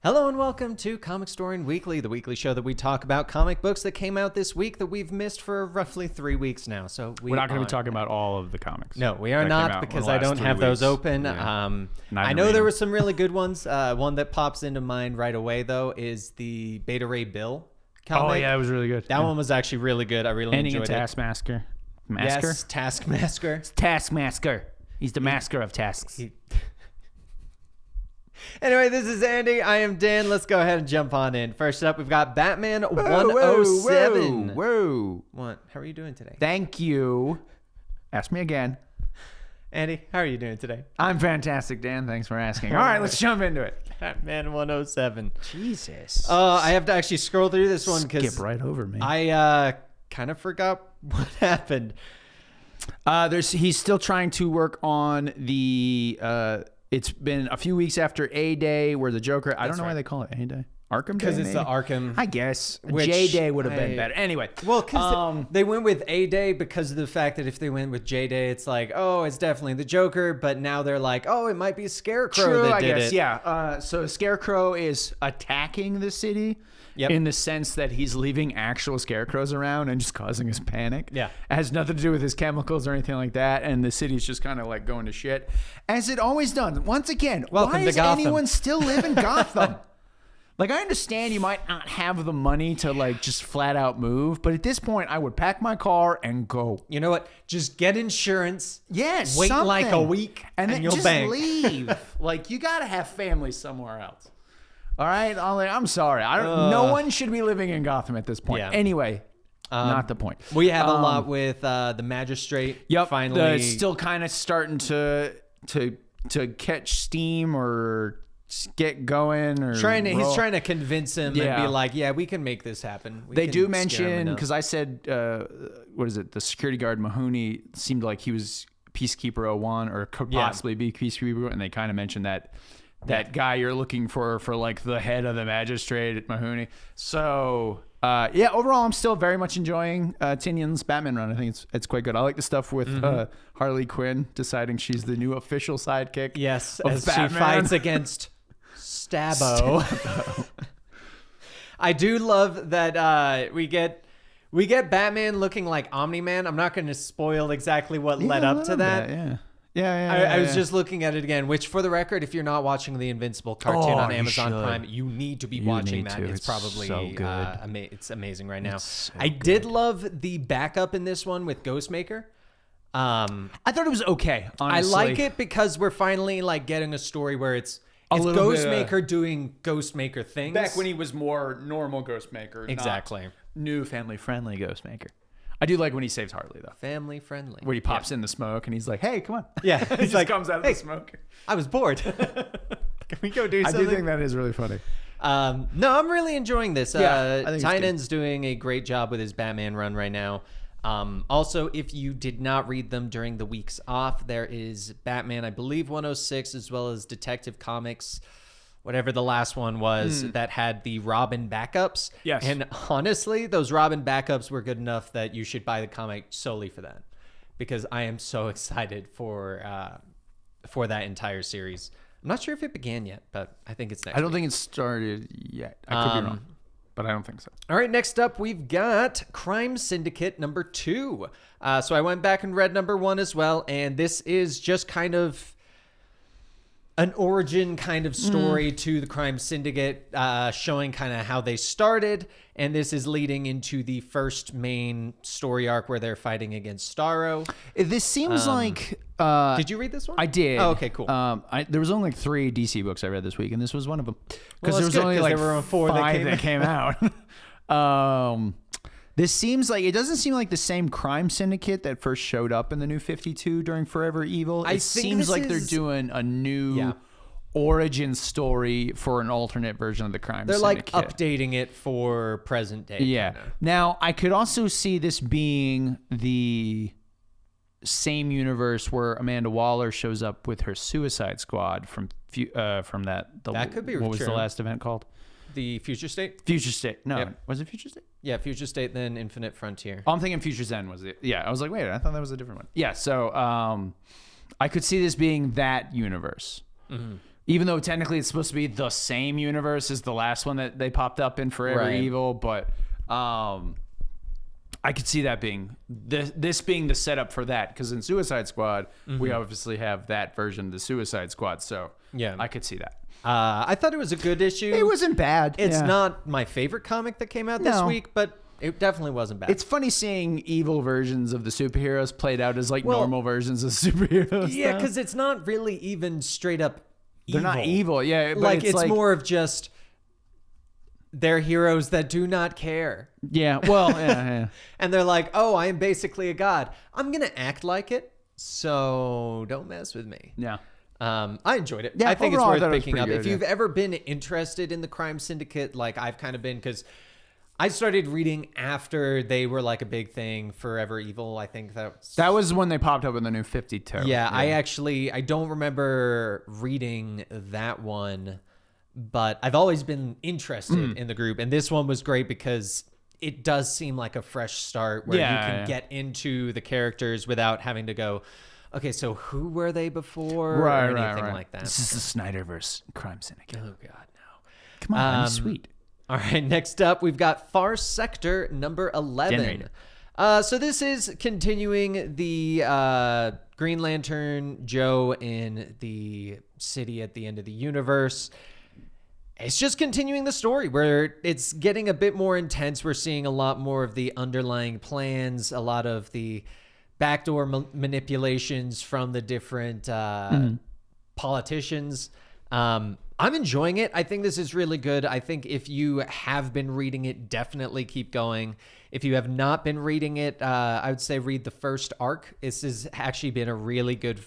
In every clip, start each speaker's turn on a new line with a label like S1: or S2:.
S1: Hello and welcome to Comicstorian Weekly, the weekly show that we talk about comic books that came out this week that we've missed for roughly 3 weeks now. So
S2: we're not going to be talking about all of the comics.
S1: No, we are not because I don't have those open.
S2: Yeah.
S1: I know there were some really good ones. One that pops into mind right away, though, is the Beta Ray Bill comic.
S2: Oh, yeah, it was really good.
S1: That one was actually really good. I really enjoyed it.
S2: Taskmaster.
S1: Yes, Taskmaster.
S2: It's Taskmaster. He's the master of tasks.
S1: Anyway, this is Andy. I am Dan. Let's go ahead and jump on in. First up, we've got Batman 107.
S2: Whoa.
S1: What? How are you doing today?
S2: Thank you. Ask me again.
S1: Andy, how are you doing today?
S2: I'm fantastic, Dan. Thanks for asking. All right, let's jump into it.
S1: Batman 107.
S2: Jesus.
S1: I have to actually scroll through this one because
S2: skip right over me.
S1: I kind of forgot what happened.
S2: He's still trying to work on the... It's been a few weeks after A-Day where the Joker... I don't know why they call it A-Day. Arkham Day,
S1: because it's
S2: maybe?
S1: the Arkham.
S2: I guess. J-Day would have been better. Anyway.
S1: Well, because they went with A-Day because of the fact that if they went with J-Day, it's like, oh, it's definitely the Joker. But now they're like, oh, it might be Scarecrow that did it.
S2: Yeah. So Scarecrow is attacking the city in the sense that he's leaving actual scarecrows around and just causing us panic.
S1: Yeah.
S2: It has nothing to do with his chemicals or anything like that. And the city's just kind of like going to shit. As it always does. Once again, why does anyone still live in Gotham? Like, I understand you might not have the money to, like, just flat out move. But at this point, I would pack my car and go.
S1: You know what? Just get insurance.
S2: Yes.
S1: Wait like a week and then
S2: you'll
S1: just bank.
S2: Leave. Like, you got to have family somewhere else. All right? I'm sorry. No one should be living in Gotham at this point. Yeah. Anyway, not the point.
S1: We have a lot with the Magistrate.
S2: Yep.
S1: Finally.
S2: Still kind of starting to catch steam or... get going or
S1: he's trying to convince him and be like, yeah, we can make this happen.
S2: They do mention, because I said, what is it? The security guard Mahoney seemed like he was Peacekeeper 01 or could possibly be Peacekeeper, and they kind of mentioned that guy you're looking for like the head of the Magistrate, Mahoney. So overall, I'm still very much enjoying Tynion's Batman run. I think it's quite good. I like the stuff with Harley Quinn deciding she's the new official sidekick.
S1: Yes,
S2: as
S1: Batman. She fights against Stabbo. I do love that we get Batman looking like Omni-Man. I'm not going to spoil exactly what led up to that. I was just looking at it again, which for the record, if you're not watching the Invincible cartoon on Amazon Prime, you need to be watching that. It's probably
S2: so good.
S1: It's amazing right now.
S2: So
S1: I did love the backup in this one with Ghostmaker.
S2: I thought it was okay, honestly.
S1: I like it because we're finally like getting a story where it's Ghostmaker doing Ghostmaker things.
S2: Back when he was more normal Ghostmaker.
S1: Exactly.
S2: Not new family-friendly Ghostmaker. I do like when he saves Harley, though.
S1: Family friendly.
S2: Where he pops in the smoke and he's like, hey, come on.
S1: Yeah.
S2: He just comes out of the smoke.
S1: I was bored. Can we go do something?
S2: I do think that is really funny.
S1: No, I'm really enjoying this.
S2: Tynion's
S1: doing a great job with his Batman run right now. Also, if you did not read them during the weeks off, there is Batman, I believe 106, as well as Detective Comics, whatever the last one was, that had the Robin backups.
S2: Yes.
S1: And honestly, those Robin backups were good enough that you should buy the comic solely for that, because I am so excited for that entire series. I'm not sure if it began yet, but I think it's next
S2: I don't
S1: week.
S2: think it started yet. I could be wrong. But I don't think so.
S1: All right, next up, we've got Crime Syndicate number 2. So I went back and read number 1 as well, and this is just kind of an origin kind of story to the Crime Syndicate, showing kind of how they started, and this is leading into the first main story arc where they're fighting against Starro.
S2: This seems like...
S1: did you read this one?
S2: I did.
S1: Oh, okay, cool.
S2: There was only like 3 DC books I read this week, and this was one of them. Because
S1: Well,
S2: there was
S1: good,
S2: only
S1: 'cause
S2: like
S1: there were 4
S2: that came out. This seems like... It doesn't seem like the same Crime Syndicate that first showed up in the New 52 during Forever Evil. It seems like they're doing a new... origin story for an alternate version of the Crime Syndicate.
S1: They're like updating it for present day.
S2: Yeah.
S1: Kinda.
S2: Now, I could also see this being the same universe where Amanda Waller shows up with her Suicide Squad from that.
S1: That could be
S2: What was
S1: true.
S2: the last event called?
S1: The Future State?
S2: Future State. No.
S1: Yep.
S2: Was it Future State?
S1: Yeah, Future State, then Infinite Frontier.
S2: Oh, I'm thinking Future's End was it. Yeah. I was like, wait, I thought that was a different one. Yeah. So I could see this being that universe.
S1: Mm-hmm.
S2: Even though technically it's supposed to be the same universe as the last one that they popped up in Forever
S1: Right.
S2: Evil, but I could see that being this being the setup for that, because in Suicide Squad we obviously have that version of the Suicide Squad, so
S1: Yeah.
S2: I could see that.
S1: I thought it was a good issue.
S2: It wasn't bad.
S1: It's
S2: Yeah.
S1: not my favorite comic that came out this
S2: No.
S1: week, but it definitely wasn't bad.
S2: It's funny seeing evil versions of the superheroes played out as like
S1: Well,
S2: normal versions of superheroes.
S1: yeah,
S2: though.
S1: because it's not really even straight up evil.
S2: They're not evil. Yeah, but
S1: Like, it's more of just they're heroes that do not care.
S2: Yeah, well, yeah.
S1: And they're like, oh, I am basically a god. I'm going to act like it, so don't mess with me.
S2: Yeah.
S1: I enjoyed it.
S2: Yeah,
S1: I think
S2: overall, I
S1: it's
S2: thought
S1: worth
S2: it was
S1: picking up.
S2: pretty
S1: If
S2: good,
S1: you've ever been interested in the Crime Syndicate, like I've kind of been, because I started reading after they were like a big thing, Forever Evil. I think
S2: That was when they popped up in the new 52.
S1: Yeah, I don't remember reading that one, but I've always been interested in the group. And this one was great because it does seem like a fresh start where you can get into the characters without having to go, okay, so who were they before?
S2: Right,
S1: or anything
S2: right.
S1: like that.
S2: This is the Snyderverse Crime Syndicate.
S1: Oh, God, no.
S2: Come on, I'm sweet.
S1: All right, next up, we've got Far Sector number 11. So this is continuing the Green Lantern Joe in the city at the end of the universe. It's just continuing the story where it's getting a bit more intense. We're seeing a lot more of the underlying plans, a lot of the backdoor manipulations from the different politicians. I'm enjoying it. I think this is really good. I think if you have been reading it, definitely keep going. If you have not been reading it, I would say read the first arc. This has actually been a really good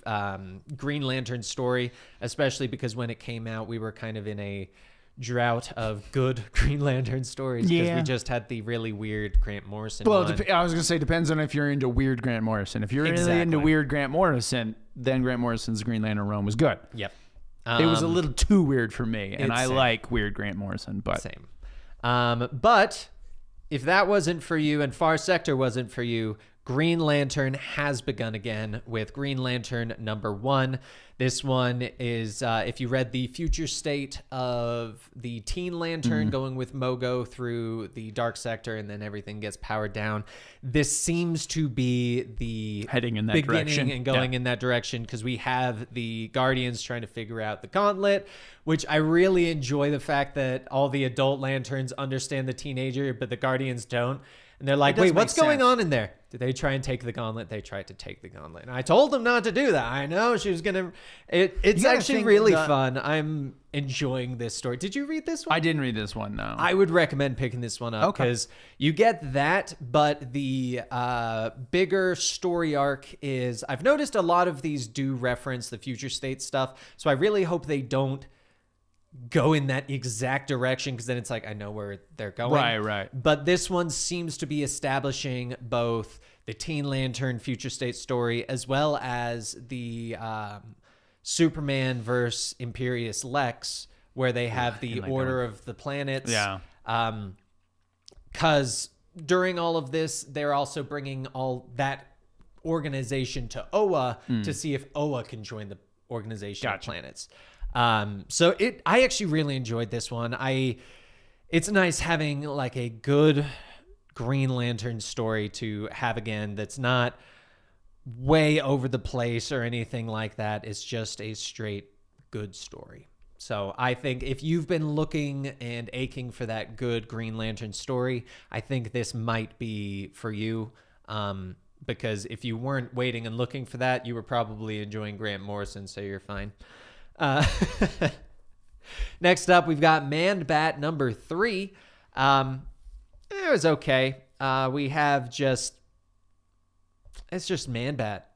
S1: Green Lantern story, especially because when it came out, we were kind of in a drought of good Green Lantern stories because we just had the really weird Grant Morrison one.
S2: I was going to say, depends on if you're into weird Grant Morrison. If you're really into weird Grant Morrison, then Grant Morrison's Green Lantern run was good.
S1: Yep.
S2: It was a little too weird for me, and I like weird Grant Morrison, but
S1: same. But if that wasn't for you and Far Sector wasn't for you, Green Lantern has begun again with Green Lantern number 1. This one is, if you read the future state of the Teen Lantern going with Mogo through the Dark Sector and then everything gets powered down, this seems to be the
S2: heading in that
S1: beginning
S2: direction
S1: and going in that direction, because we have the Guardians trying to figure out the Gauntlet, which I really enjoy the fact that all the adult Lanterns understand the teenager, but the Guardians don't. And they're like, wait, what's going on in there? Did they try and take the Gauntlet? They tried to take the Gauntlet. And I told them not to do that. I know she was going to. It's actually really fun. I'm enjoying this story. Did you read this one?
S2: I didn't read this one, no.
S1: I would recommend picking this one up because you get that, but the bigger story arc is, I've noticed a lot of these do reference the future state stuff. So I really hope they don't go in that exact direction, because then it's like, I know where they're going.
S2: Right.
S1: But this one seems to be establishing both the Teen Lantern future state story as well as the Superman versus Imperious Lex, where they have the Order of the Planets.
S2: Yeah.
S1: Because during all of this, they're also bringing all that organization to Oa to see if Oa can join the Organization of Planets. So I actually really enjoyed this one. It's nice having like a good Green Lantern story to have again that's not way over the place or anything like that. It's just a straight good story. So I think if you've been looking and aching for that good Green Lantern story, I think this might be for you. Because if you weren't waiting and looking for that, you were probably enjoying Grant Morrison, so you're fine. Next up, we've got Man-Bat number 3. It was okay. We have it's just Man-Bat.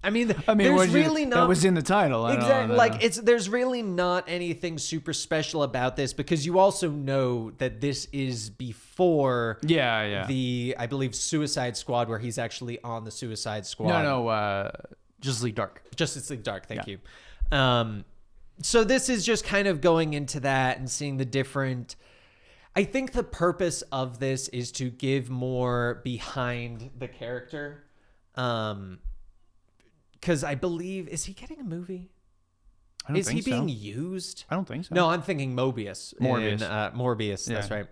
S1: I mean, there's really not.
S2: That was in the title.
S1: Exactly. Like there's really not anything super special about this, because you also know that this is before.
S2: Yeah.
S1: I believe Suicide Squad, where he's actually on the Suicide Squad.
S2: No. Justice League Dark.
S1: Justice League Dark. Thank you. So this is just kind of going into that and seeing the different. I think the purpose of this is to give more behind the character. Because I believe, is he getting a movie? Is he being used?
S2: I don't think so.
S1: No, I'm thinking Mobius. Morbius, that's right.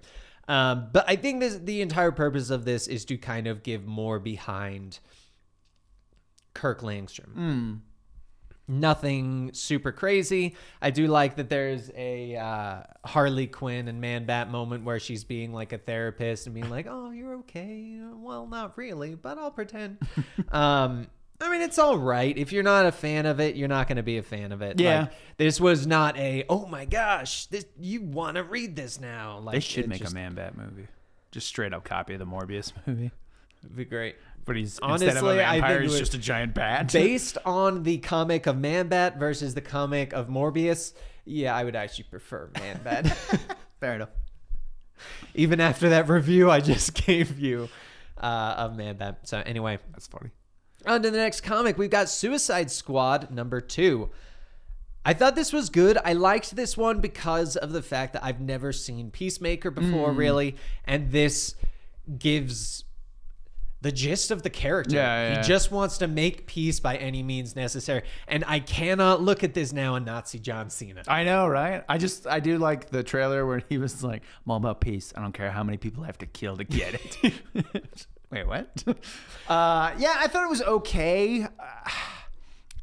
S1: But I think the entire purpose of this is to kind of give more behind Kirk Langstrom. Nothing super crazy. I do like that there's a Harley Quinn and Man-Bat moment where she's being like a therapist and being like, oh, you're okay. Well, not really, but I'll pretend. I mean, it's all right. If you're not a fan of it, you're not going to be a fan of it.
S2: Yeah.
S1: Like, this was not oh my gosh, you want to read this now. Like,
S2: they should make a Man-Bat movie. Just straight up copy of the Morbius movie.
S1: It'd be great.
S2: But he's,
S1: honestly,
S2: instead of a vampire,
S1: he's
S2: just a giant bat.
S1: Based on the comic of Man-Bat versus the comic of Morbius, yeah, I would actually prefer Man-Bat.
S2: Fair enough.
S1: Even after that review I just gave you of Man-Bat. So anyway.
S2: That's funny.
S1: On to the next comic. We've got Suicide Squad number 2. I thought this was good. I liked this one because of the fact that I've never seen Peacemaker before, really. And this gives the gist of the character.
S2: Yeah.
S1: He just wants to make peace by any means necessary. And I cannot look at this now and not see John Cena.
S2: I know, right? I do like the trailer where he was like, I'm all about peace. I don't care how many people I have to kill to get it. Wait, what? Yeah, I thought it was okay.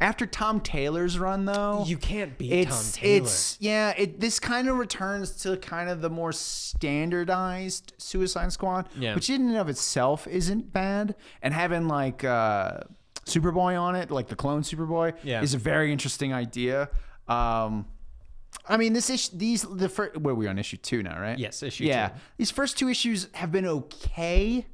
S2: After Tom Taylor's run, though,
S1: you can't beat Tom Taylor.
S2: This kind of returns to kind of the more standardized Suicide Squad, which in and of itself isn't bad. And having like Superboy on it, like the clone Superboy, is a very interesting idea. I mean, where we on issue 2 now, right?
S1: Yes, issue 2.
S2: These first 2 issues have been okay.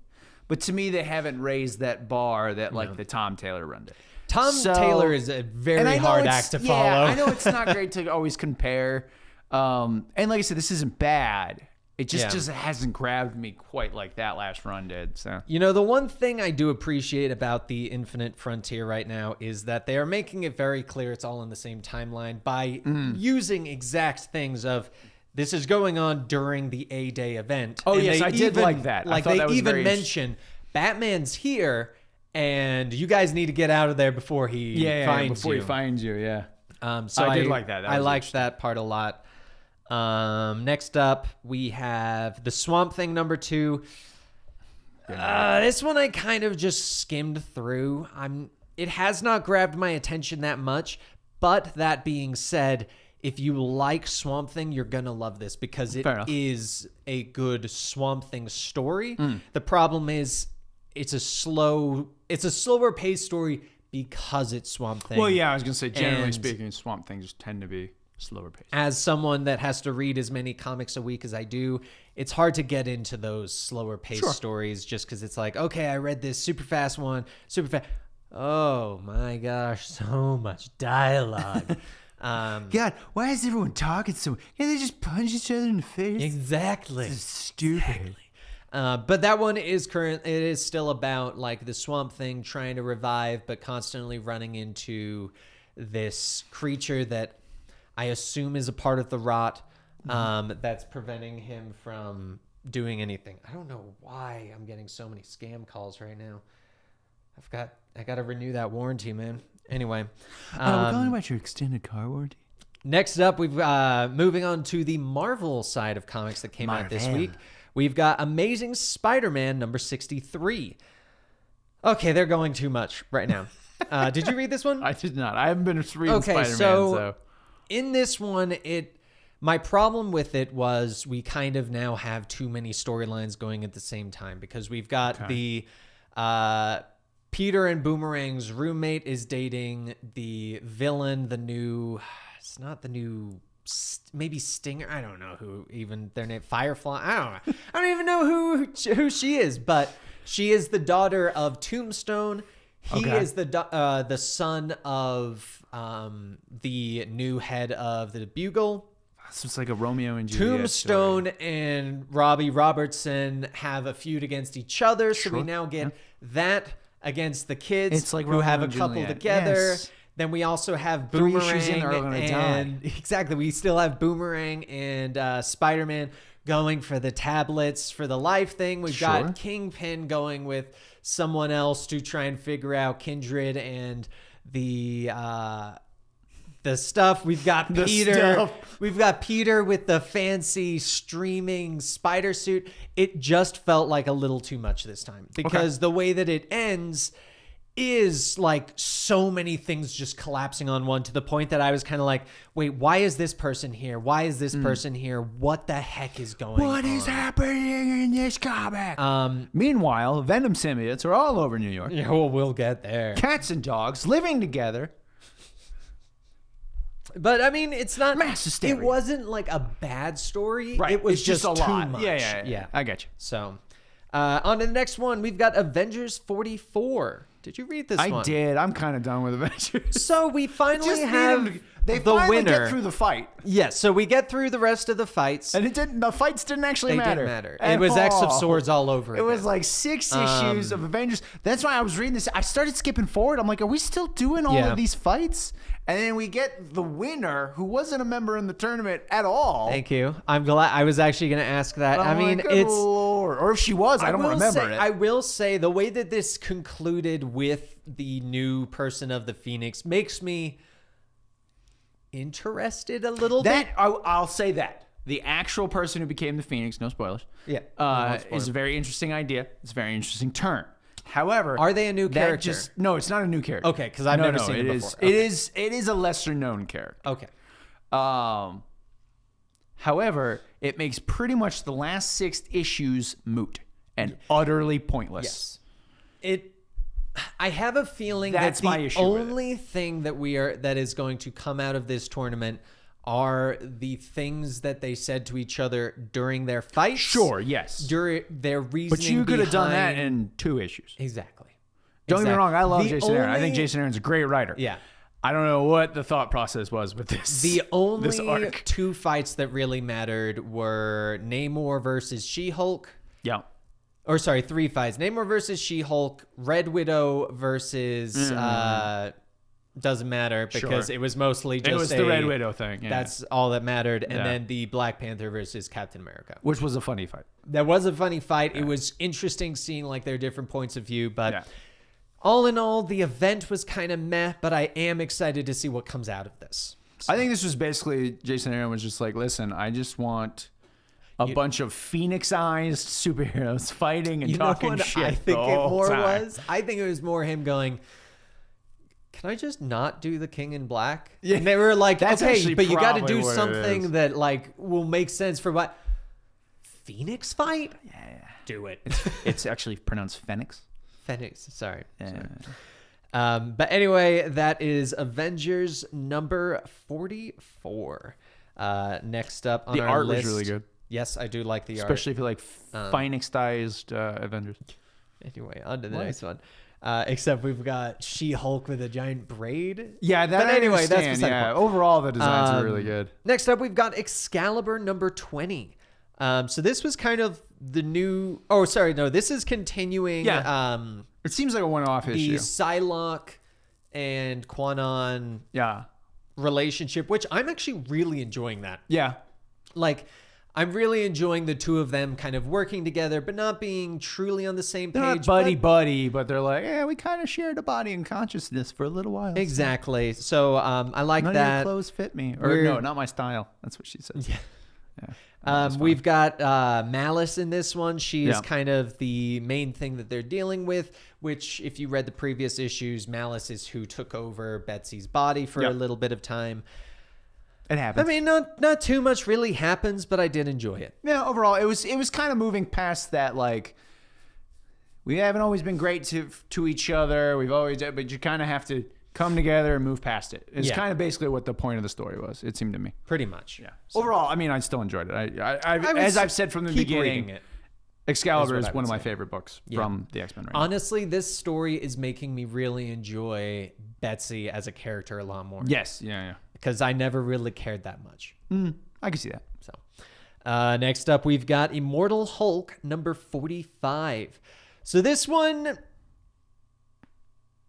S2: But to me, they haven't raised that bar that like the Tom Taylor run did.
S1: Tom Taylor is a very hard act to follow.
S2: I know it's not great to always compare. And like I said, this isn't bad. It just hasn't grabbed me quite like that last run did. So
S1: the one thing I do appreciate about the Infinite Frontier right now is that they are making it very clear it's all in the same timeline by using exact things of this is going on during the A-Day event.
S2: Oh, yes, I did like that.
S1: Like they even mention Batman's here, and you guys need to get out of there before he finds you.
S2: He finds you,
S1: So
S2: I did like that.
S1: I liked that part a lot. Next up, we have the Swamp Thing number 2. This one I kind of just skimmed through. It has not grabbed my attention that much, but that being said, if you like Swamp Thing, you're going to love this because it is a good Swamp Thing story. The problem is it's a slower paced story because it's Swamp Thing.
S2: Well, yeah, I was going to say, generally speaking, Swamp Things tend to be slower paced.
S1: As someone that has to read as many comics a week as I do, it's hard to get into those slower paced stories just because it's like, okay, I read this super fast one, super fast. Oh my gosh, so much dialogue.
S2: God, why is everyone talking so much? They just punch each other in the face.
S1: Exactly.
S2: This is stupid. Exactly.
S1: But that one is it is still about like the Swamp Thing trying to revive, but constantly running into this creature that I assume is a part of the rot that's preventing him from doing anything. I don't know why I'm getting so many scam calls right now. I got to renew that warranty, man. Anyway,
S2: we're talking about your extended car warranty.
S1: Next up, we've moving on to the Marvel side of comics that came out this week. We've got Amazing Spider-Man number 63. Okay, they're going too much right now. Did you read this one?
S2: I did not. I haven't been reading Spider-Man. So
S1: in this one, my problem with it was we kind of now have too many storylines going at the same time because we've got the Peter and Boomerang's roommate is dating the villain, it's not the new, maybe Stinger. I don't know who even their name, Firefly. I don't know. I don't even know who she is, but she is the daughter of Tombstone. He is the son of the new head of the Bugle.
S2: So it's like a Romeo and Juliet
S1: Tombstone and Robbie Robertson have a feud against each other, so we now get that against the kids
S2: it's like
S1: who
S2: Romeo
S1: have a
S2: and
S1: couple
S2: Juliet.
S1: together.
S2: Yes.
S1: Then we also have
S2: 3
S1: Boomerang
S2: issues in, they're all gonna die.
S1: Exactly, we still have Boomerang and Spider-Man going for the tablets for the life thing. We've got Kingpin going with someone else to try and figure out Kindred and the the stuff. We've got
S2: The
S1: Peter.
S2: stuff.
S1: We've got Peter with the fancy streaming spider suit. It just felt like a little too much this time because the way that it ends is like so many things just collapsing on one to the point that I was kind of like, wait, why is this person here? Why is this person here? What the heck is going on?
S2: What is happening in this comic? Meanwhile, Venom symbiotes are all over New York.
S1: Yeah, well, we'll get there.
S2: Cats and dogs living together.
S1: But I mean, it's not
S2: mass hysteria.
S1: It wasn't like a bad story.
S2: Right.
S1: It was
S2: it's just a
S1: too
S2: lot.
S1: much.
S2: Yeah. I get you.
S1: So, on to the next one, we've got Avengers 44. Did you read this one?
S2: I did. I'm kind of done with Avengers.
S1: So we finally have
S2: they
S1: the
S2: finally
S1: winner.
S2: get through the fight.
S1: Yes, so we get through the rest of the fights.
S2: And the fights didn't actually
S1: They
S2: matter.
S1: didn't matter.
S2: At
S1: It was X of
S2: all.
S1: Swords all over
S2: It was
S1: again.
S2: like 6 issues of Avengers. That's why I was reading this. I started skipping forward. I'm like, are we still doing all of these fights? And then we get the winner, who wasn't a member in the tournament at all.
S1: Thank you. I'm glad. I was actually going to ask that. I mean,
S2: good
S1: it's
S2: Lord. Or if she was, I don't remember it.
S1: I will say the way that this concluded with the new person of the Phoenix makes me interested a little bit.
S2: I'll say that. The actual person who became the Phoenix, no spoilers,
S1: Yeah.
S2: is a very interesting idea. It's a very interesting turn. However,
S1: Are they a new character?
S2: No, it's not a new character.
S1: Okay, 'cause I've never seen it before.
S2: It is a lesser known character.
S1: Okay.
S2: However, it makes pretty much the last 6 issues moot and utterly pointless.
S1: Yes. I have a feeling
S2: That's
S1: that
S2: my
S1: the
S2: issue with
S1: only thing that is going to come out of this tournament are the things that they said to each other during their fights.
S2: Sure, yes.
S1: During their reasoning.
S2: But you could have done that
S1: behind-
S2: in 2 issues.
S1: Exactly.
S2: Don't get me wrong, I love
S1: The
S2: Jason Aaron. I think
S1: only-
S2: Jason Aaron's a great writer.
S1: Yeah.
S2: I don't know what the thought process was with this.
S1: The only
S2: this arc.
S1: 2 fights that really mattered were Namor versus She-Hulk.
S2: Yeah.
S1: Or sorry, 3 fights. Namor versus She-Hulk, Red Widow versus doesn't matter because
S2: Sure.
S1: it was mostly just
S2: It was the Red Widow thing. Yeah.
S1: That's all that mattered. And
S2: Yeah.
S1: then the Black Panther versus Captain America.
S2: Which was a funny fight.
S1: That was a funny fight. It was interesting seeing like their different points of view, but
S2: Yeah.
S1: all in all, the event was kind of meh, but I am excited to see what comes out of this.
S2: I think this was basically Jason Aaron was just like, listen, I just want a bunch of phoenix-ized superheroes fighting and
S1: You know
S2: talking
S1: what
S2: shit.
S1: I think
S2: the
S1: it
S2: whole
S1: more
S2: time.
S1: was? I think it was more him going, can I just not do the King in Black?
S2: Yeah.
S1: And they were like,
S2: That's
S1: okay,
S2: actually
S1: but you got to
S2: probably
S1: do
S2: what it is.
S1: something that like will make sense for what? Phoenix fight?
S2: Yeah.
S1: Do it.
S2: It's actually pronounced Phoenix.
S1: Phoenix. Sorry.
S2: Yeah.
S1: But anyway, that is Avengers number 44. Next up on
S2: The
S1: our
S2: art
S1: list.
S2: was really good.
S1: Yes, I do like the
S2: Especially if you like Phoenix-ized Avengers.
S1: art. Anyway, on to the next one. Except we've got She-Hulk with a giant braid.
S2: Yeah, that
S1: But
S2: I
S1: anyway, that's
S2: understand.
S1: beside the
S2: Yeah,
S1: point.
S2: overall the designs are really good.
S1: Next up, we've got Excalibur number 20. So this was kind of the new... Oh, sorry. No, this is continuing
S2: It seems like a one-off
S1: the
S2: issue.
S1: Psylocke and Quanon
S2: Yeah.
S1: relationship, which I'm actually really enjoying that.
S2: Yeah.
S1: Like, I'm really enjoying the two of them kind of working together, but not being truly on the same
S2: They're
S1: page.
S2: not buddy-buddy, but they're like, yeah, we kind of shared a body and consciousness for a little while.
S1: Exactly. So I like
S2: None
S1: that.
S2: of your clothes fit me. Or
S1: We're-
S2: no, not my style. That's what she says.
S1: Yeah.
S2: Yeah.
S1: We've got Malice in this one. She is
S2: Yeah.
S1: kind of the main thing that they're dealing with, which if you read the previous issues, Malice is who took over Betsy's body for a little bit of time.
S2: It happens.
S1: I mean, not too much really happens, but I did enjoy it.
S2: Yeah, overall, it was kind of moving past that, like, we haven't always been great to each other. We've always, but you kind of have to come together and move past it. It's kind of basically what the point of the story was, it seemed to me.
S1: Pretty much.
S2: Yeah. Overall, I mean, I still enjoyed it.
S1: would
S2: As I've said from the
S1: keep
S2: beginning,
S1: reading it.
S2: Excalibur
S1: is
S2: is
S1: what I
S2: one of
S1: would
S2: my
S1: say.
S2: favorite books from the X-Men right now.
S1: Honestly, this story is making me really enjoy Betsy as a character a lot more.
S2: Yes. Yeah,
S1: Because I never really cared that much.
S2: yeah. I can see that.
S1: So, next up, we've got Immortal Hulk number 45. So this one,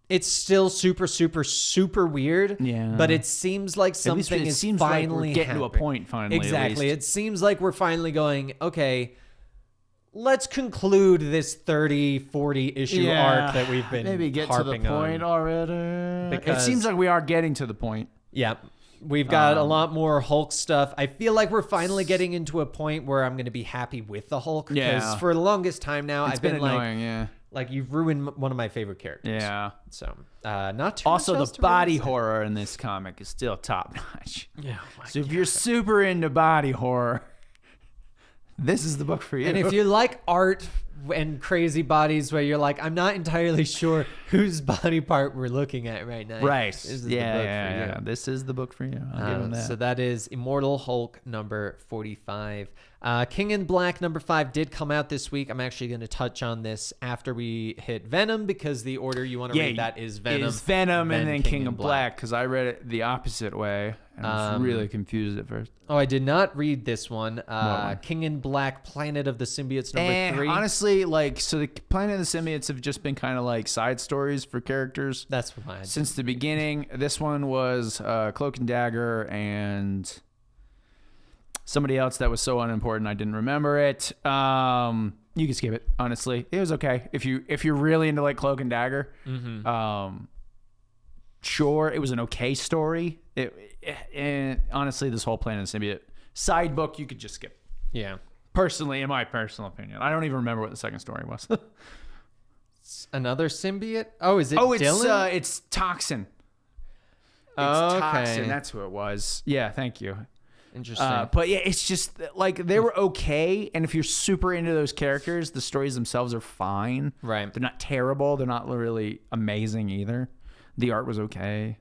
S1: it's still super, super, super weird.
S2: Yeah.
S1: But it seems like something
S2: it
S1: is
S2: seems like
S1: finally
S2: we're getting to a
S1: happening.
S2: point finally, at
S1: Exactly.
S2: least.
S1: It seems like we're finally going, okay, let's conclude this 30, 40 issue arc that we've been
S2: maybe get to the
S1: harping
S2: point
S1: on.
S2: already.
S1: Because-
S2: It seems like we are getting to the point.
S1: Yeah. We've got a lot more Hulk stuff. I feel like we're finally getting into a point where I'm going to be happy with the Hulk. Because for the longest time now, I've been
S2: annoying,
S1: like, you've ruined one of my favorite characters.
S2: Yeah.
S1: So, not too
S2: also,
S1: much else
S2: the
S1: to
S2: body
S1: really say.
S2: horror in this comic is still top notch.
S1: Yeah.
S2: So if you're super into body horror, this is the book for you.
S1: And if you like art and crazy bodies where you're like, I'm not entirely sure whose body part we're looking at right now.
S2: right.
S1: This is
S2: Yeah. This is the book for you. I'll give him that.
S1: So that is Immortal Hulk number 45. King in Black number 5 did come out this week. I'm actually going to touch on this after we hit Venom because the order you want to read that is Venom.
S2: And then King in Black because I read it the opposite way. And I was really confused at first.
S1: Oh, I did not read this one. King in Black, Planet of the Symbiotes number 3.
S2: Honestly, so the Planet of the Symbiotes have just been kind of like side stories for characters.
S1: That's fine.
S2: Since the beginning. This one was Cloak and Dagger and somebody else that was so unimportant I didn't remember it. You can skip it, honestly. It was okay. If you're really into like Cloak and Dagger, sure, it was an okay story. And honestly, this whole Planet of the Symbiote side book you could just skip.
S1: Yeah.
S2: Personally, in my personal opinion. I don't even remember what the second story was.
S1: Another symbiote? Oh, is it Dylan?
S2: It's Toxin. It's Toxin. That's who it was. Yeah, thank you.
S1: Interesting.
S2: But yeah, it's just like they were okay. And if you're super into those characters, the stories themselves are fine.
S1: Right.
S2: They're not terrible. They're not really amazing either. The art was okay.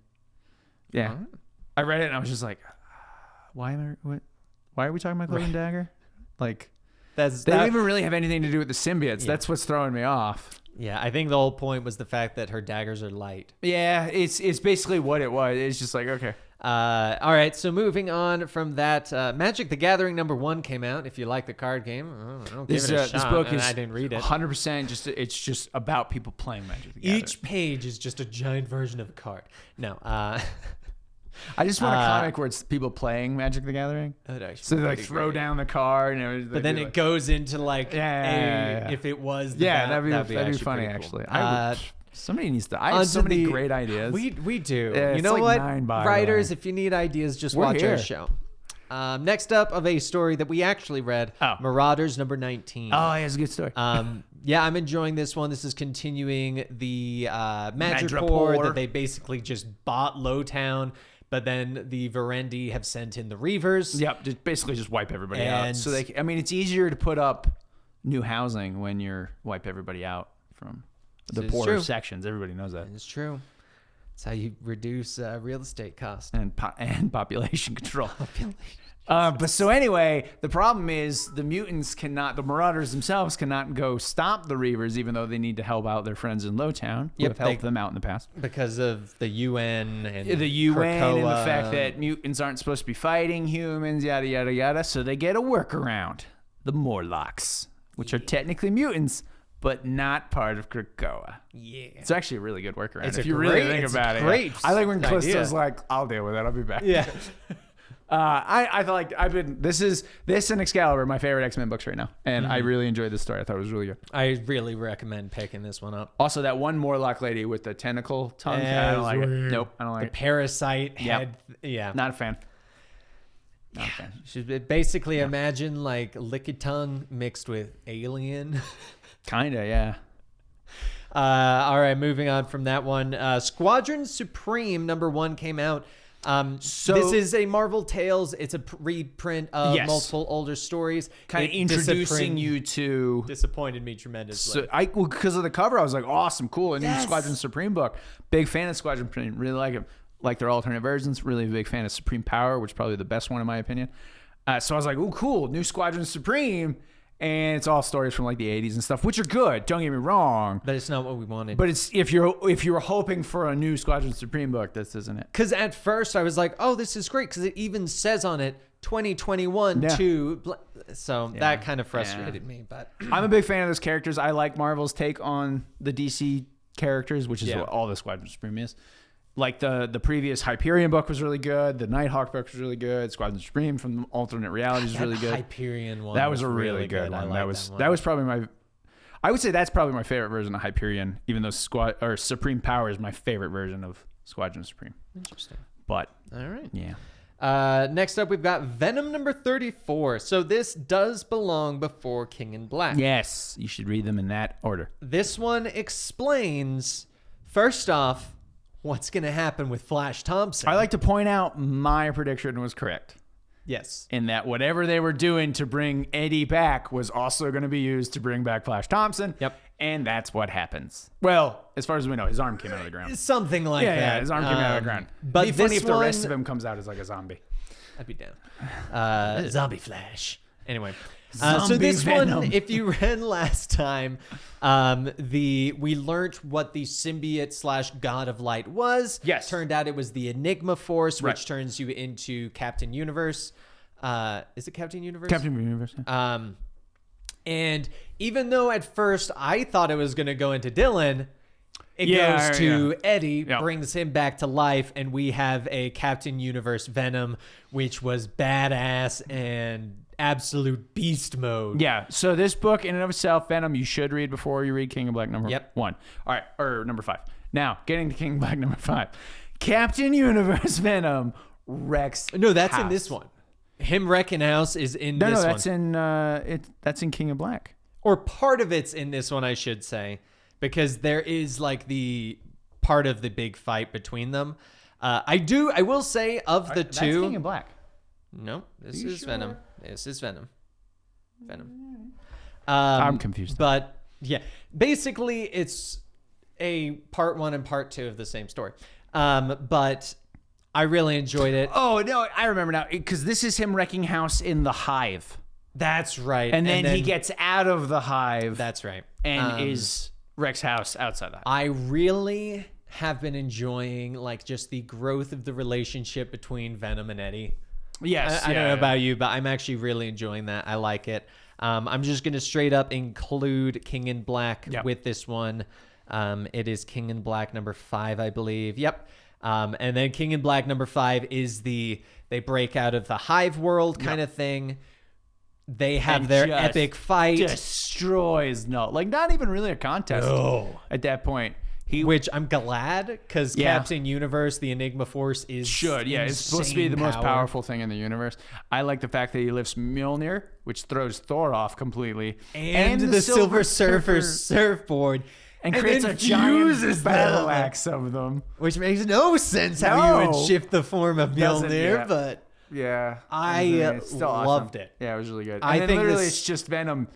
S2: Yeah. Right. I read it and I was just like, why are we talking about Cloak and Dagger? Like, they don't even really have anything to do with the symbiotes. Yeah. That's what's throwing me off.
S1: Yeah, I think the whole point was the fact that her daggers are light.
S2: Yeah, it's basically what it was. It's just like, okay.
S1: All right, so moving on from that, Magic the Gathering number 1 came out. If you like the card game, give it a shot.
S2: This book is
S1: I didn't read it.
S2: 100% it's just about people playing Magic the Gathering.
S1: Each page is just a giant version of a card. No,
S2: I just want a comic where it's people playing Magic the Gathering. So they like throw down the card and everything.
S1: But then it goes into like if it was the
S2: that'd be funny
S1: cool.
S2: actually. Somebody needs to. I have so many great ideas.
S1: We do.
S2: Yeah,
S1: you know
S2: like
S1: what, writers? If you need ideas, just watch our show. Next up of a story that we actually read, Marauders number 19.
S2: Oh, yeah, it's a good story.
S1: Yeah, I'm enjoying this one. This is continuing the Madripoor that they basically just bought Lowtown, but then the Verendi have sent in the Reavers.
S2: Yep, basically just wipe everybody out. So it's easier to put up new housing when you're wipe everybody out from the poorer sections. Everybody knows that.
S1: It's true. That's how you reduce real estate costs
S2: and population control. But so anyway, the problem is the Marauders themselves cannot go stop the Reavers, even though they need to help out their friends in Lowtown who have helped them out in the past.
S1: Because of the UN and
S2: and the fact that mutants aren't supposed to be fighting humans, yada, yada, yada. So they get a workaround. The Morlocks, which are technically mutants, but not part of Krakoa.
S1: Yeah.
S2: It's actually a really good workaround if you really think about it.
S1: Great.
S2: I like when Callisto's like, I'll deal with it. I'll be back.
S1: Yeah.
S2: I feel like this and Excalibur, my favorite X-Men books right now. And I really enjoyed this story. I thought it was really good.
S1: I really recommend picking this one up.
S2: Also, that one Morlock lady with the tentacle tongue. I don't like it. Nope, I don't like it.
S1: The parasite head. Yeah.
S2: Not a fan. Not a fan.
S1: Should basically imagine like Lickitung mixed with Alien.
S2: Kinda, yeah.
S1: All right, moving on from that one. Squadron Supreme number 1 came out. So this is a Marvel Tales. It's a reprint of multiple older stories.
S2: Kind of introducing you to...
S1: Disappointed me tremendously.
S2: So because of the cover, I was like, awesome, cool. A new Squadron Supreme book. Big fan of Squadron Supreme. Really like it. Like their alternate versions. Really big fan of Supreme Power, which is probably the best one in my opinion. So I was like, oh, cool. New Squadron Supreme. And it's all stories from like the 80s and stuff, which are good. Don't get me wrong.
S1: But it's not what we wanted.
S2: But it's if you're hoping for a new Squadron Supreme book, this isn't it.
S1: Because at first I was like, oh, this is great. Because it even says on it 2021 to... So that kind of frustrated me. But
S2: I'm a big fan of those characters. I like Marvel's take on the DC characters, which is what all the Squadron Supreme is. Like the previous Hyperion book was really good. The Nighthawk book was really good. Squadron Supreme from Alternate Realities is really good.
S1: Hyperion one.
S2: That was a really good one. That was probably my. I would say that's probably my favorite version of Hyperion, even though Supreme Power is my favorite version of Squadron Supreme.
S1: Interesting.
S2: But
S1: All right.
S2: yeah.
S1: Next up, we've got Venom number 34. So this does belong before King in Black.
S2: Yes, you should read them in that order.
S1: This one explains, first off, what's going to happen with Flash Thompson.
S2: I like to point out my prediction was correct.
S1: Yes.
S2: In that whatever they were doing to bring Eddie back was also going to be used to bring back Flash Thompson.
S1: Yep.
S2: And that's what happens. Well, as far as we know, his arm came out of the ground.
S1: Something like that.
S2: Yeah, his arm came out of the ground.
S1: But
S2: It'd be funny
S1: this
S2: if the rest
S1: one-
S2: of him comes out as like a zombie.
S1: I'd be down. Zombie Flash. Anyway. So
S2: Zombie
S1: this
S2: Venom.
S1: one, if you read last time, we learned what the symbiote / God of Light was.
S2: Yes.
S1: Turned out it was the Enigma Force,
S2: Right.
S1: which turns you into Captain Universe. Is it Captain Universe?
S2: Captain Universe. Yeah.
S1: And even though at first I thought it was going to go into Dylan, it
S2: Yeah,
S1: goes to Eddie,
S2: Yeah.
S1: brings him back to life, and we have a Captain Universe Venom, which was badass and absolute beast mode.
S2: Yeah, so this book in and of itself, Venom, you should read before you read King of Black number
S1: Yep.
S2: 1. All right, or number 5. Now, getting to King of Black number 5. Captain Universe Venom wrecks
S1: No, that's in
S2: house.
S1: this one. Him wrecking house is in
S2: No,
S1: this
S2: no,
S1: one.
S2: that's in King of Black.
S1: Or part of it's in this one, I should say, because there is like the part of the big fight between them. I will say of the
S2: That's
S1: two.
S2: King of Black.
S1: No, this
S2: you
S1: is
S2: sure?
S1: Venom. This is Venom.
S2: I'm confused.
S1: But yeah, basically it's a part 1 and part 2 of the same story. But I really enjoyed it.
S2: Oh, no, I remember now, because this is him wrecking house in the hive.
S1: That's right.
S2: And then he gets out of the hive
S1: That's right.
S2: and is wrecks house outside the hive.
S1: I really have been enjoying like just the growth of the relationship between Venom and Eddie.
S2: Yes.
S1: I don't know about you, but I'm actually really enjoying that. I like it. I'm just going to straight up include King in Black with this one. It is King in Black number 5, I believe. Yep. And then King in Black number 5 is they break out of the hive world kind of thing. They have
S2: And
S1: their
S2: just
S1: epic fight.
S2: Destroys like not even really a contest at that point.
S1: Which I'm glad, because
S2: Yeah.
S1: Captain Universe, the Enigma Force, is
S2: It's supposed to be the
S1: insane
S2: most
S1: power.
S2: powerful thing in the universe. I like the fact that he lifts Mjolnir, which throws Thor off completely,
S1: And the Silver Surfer surfboard.
S2: and creates
S1: then
S2: a giant
S1: fuses
S2: battle
S1: them.
S2: axe of them.
S1: Which makes no sense how you would
S2: No.
S1: shift the form of
S2: Doesn't,
S1: Mjolnir,
S2: yeah.
S1: but
S2: Yeah,
S1: it's still awesome.
S2: loved it. Yeah, it was really good.
S1: I
S2: And then
S1: think
S2: literally
S1: this-
S2: it's just Venom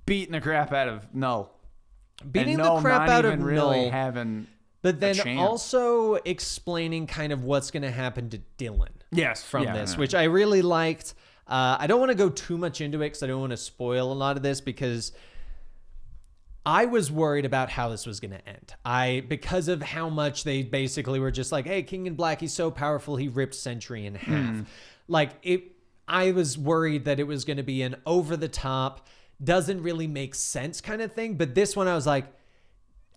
S2: beating the crap out of Null.
S1: beating
S2: And
S1: the
S2: Null
S1: crap
S2: not
S1: out of
S2: even really
S1: Null,
S2: having.
S1: but then
S2: chance.
S1: also explaining kind of what's going to happen to Dylan
S2: Yes,
S1: from this, which I really liked. I don't want to go too much into it because I don't want to spoil a lot of this, because I was worried about how this was going to end. Because of how much they basically were just like, hey, King in Black, he's so powerful, he ripped Sentry in half. I was worried that it was going to be an over-the-top, doesn't really make sense kind of thing. But this one, I was like,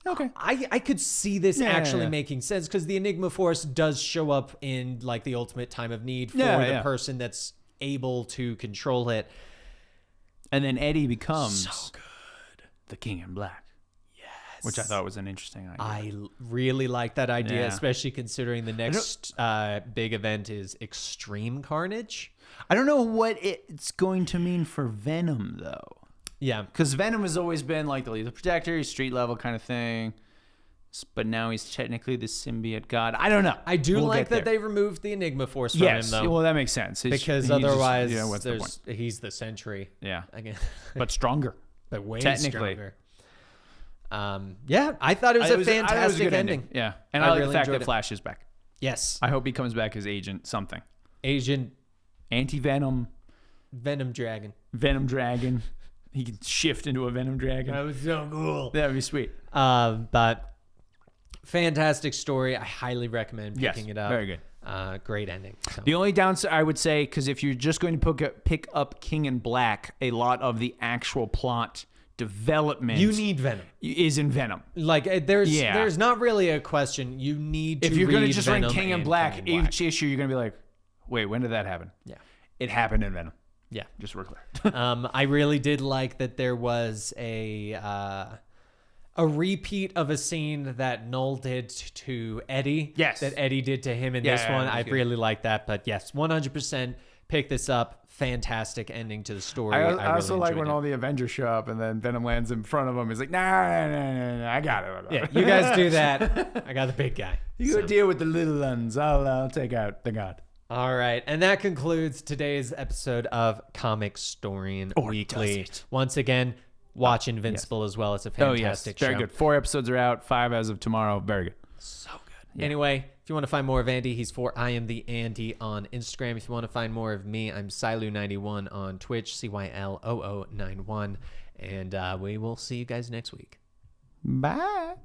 S2: okay.
S1: I could see this actually
S2: yeah.
S1: making sense, because the Enigma Force does show up in like the ultimate time of need for
S2: Yeah,
S1: the
S2: yeah.
S1: person that's able to control it.
S2: And then Eddie becomes
S1: So good.
S2: the King in Black.
S1: Yes.
S2: Which I thought was an interesting idea.
S1: I really like that idea,
S2: Yeah.
S1: especially considering the next big event is Extreme Carnage.
S2: I don't know what it's going to mean for Venom, though.
S1: Yeah.
S2: Because Venom has always been like the Lethal Protector, he's street level kind of thing. But now he's technically the symbiote god. I don't know.
S1: I do
S2: We'll
S1: like
S2: get
S1: that
S2: there.
S1: they removed the Enigma Force from
S2: Yes.
S1: him, though.
S2: Well, that makes sense.
S1: Because
S2: he just-
S1: otherwise,
S2: what's the point?
S1: he's the Sentry.
S2: Yeah.
S1: Again.
S2: But stronger.
S1: But way
S2: Technically.
S1: stronger. I thought it was a
S2: I thought it was
S1: fantastic
S2: good
S1: ending.
S2: Yeah. And
S1: I
S2: I like
S1: really
S2: the fact
S1: enjoyed
S2: that
S1: it.
S2: Flash is back.
S1: Yes.
S2: I hope he comes back as Agent something.
S1: Agent
S2: Anti-Venom,
S1: Venom Dragon.
S2: Venom Dragon. He can shift into a Venom Dragon.
S1: That was so cool.
S2: That'd be sweet.
S1: But fantastic story. I highly recommend picking it up.
S2: Very good.
S1: Great ending. So.
S2: The only downside I would say, because if you're just going to pick up King in Black, a lot of the actual plot development
S1: You need Venom.
S2: is in Venom.
S1: Like there's not really a question. You need to
S2: If you're
S1: going
S2: to
S1: to
S2: just
S1: Venom
S2: run King in
S1: and
S2: Black,
S1: King in Black.
S2: each issue you're going to be like, wait, when did that happen?
S1: Yeah.
S2: It happened in Venom.
S1: Yeah.
S2: Just so we're clear.
S1: I really did like that there was a a repeat of a scene that Null did to Eddie.
S2: Yes.
S1: That Eddie did to him in this one. I really like that. But yes, 100% pick this up. Fantastic ending to the story.
S2: I
S1: really
S2: also like
S1: enjoyed
S2: when
S1: it.
S2: all the Avengers show up and then Venom lands in front of him. He's like, nah, I got it.
S1: Yeah, you guys do that. I got the big guy.
S2: You go deal with the little ones. I'll take out the god.
S1: All right. And that concludes today's episode of Comicstorian Weekly. Once again, watch Invincible as well. It's a fantastic show.
S2: Very good. 4 episodes are out, 5 as of tomorrow. Very good.
S1: So good. Yeah. Anyway, if you want to find more of Andy, he's for I Am the Andy on Instagram. If you want to find more of me, I'm Silu91 on Twitch, CYLOO91. And we will see you guys next week.
S2: Bye.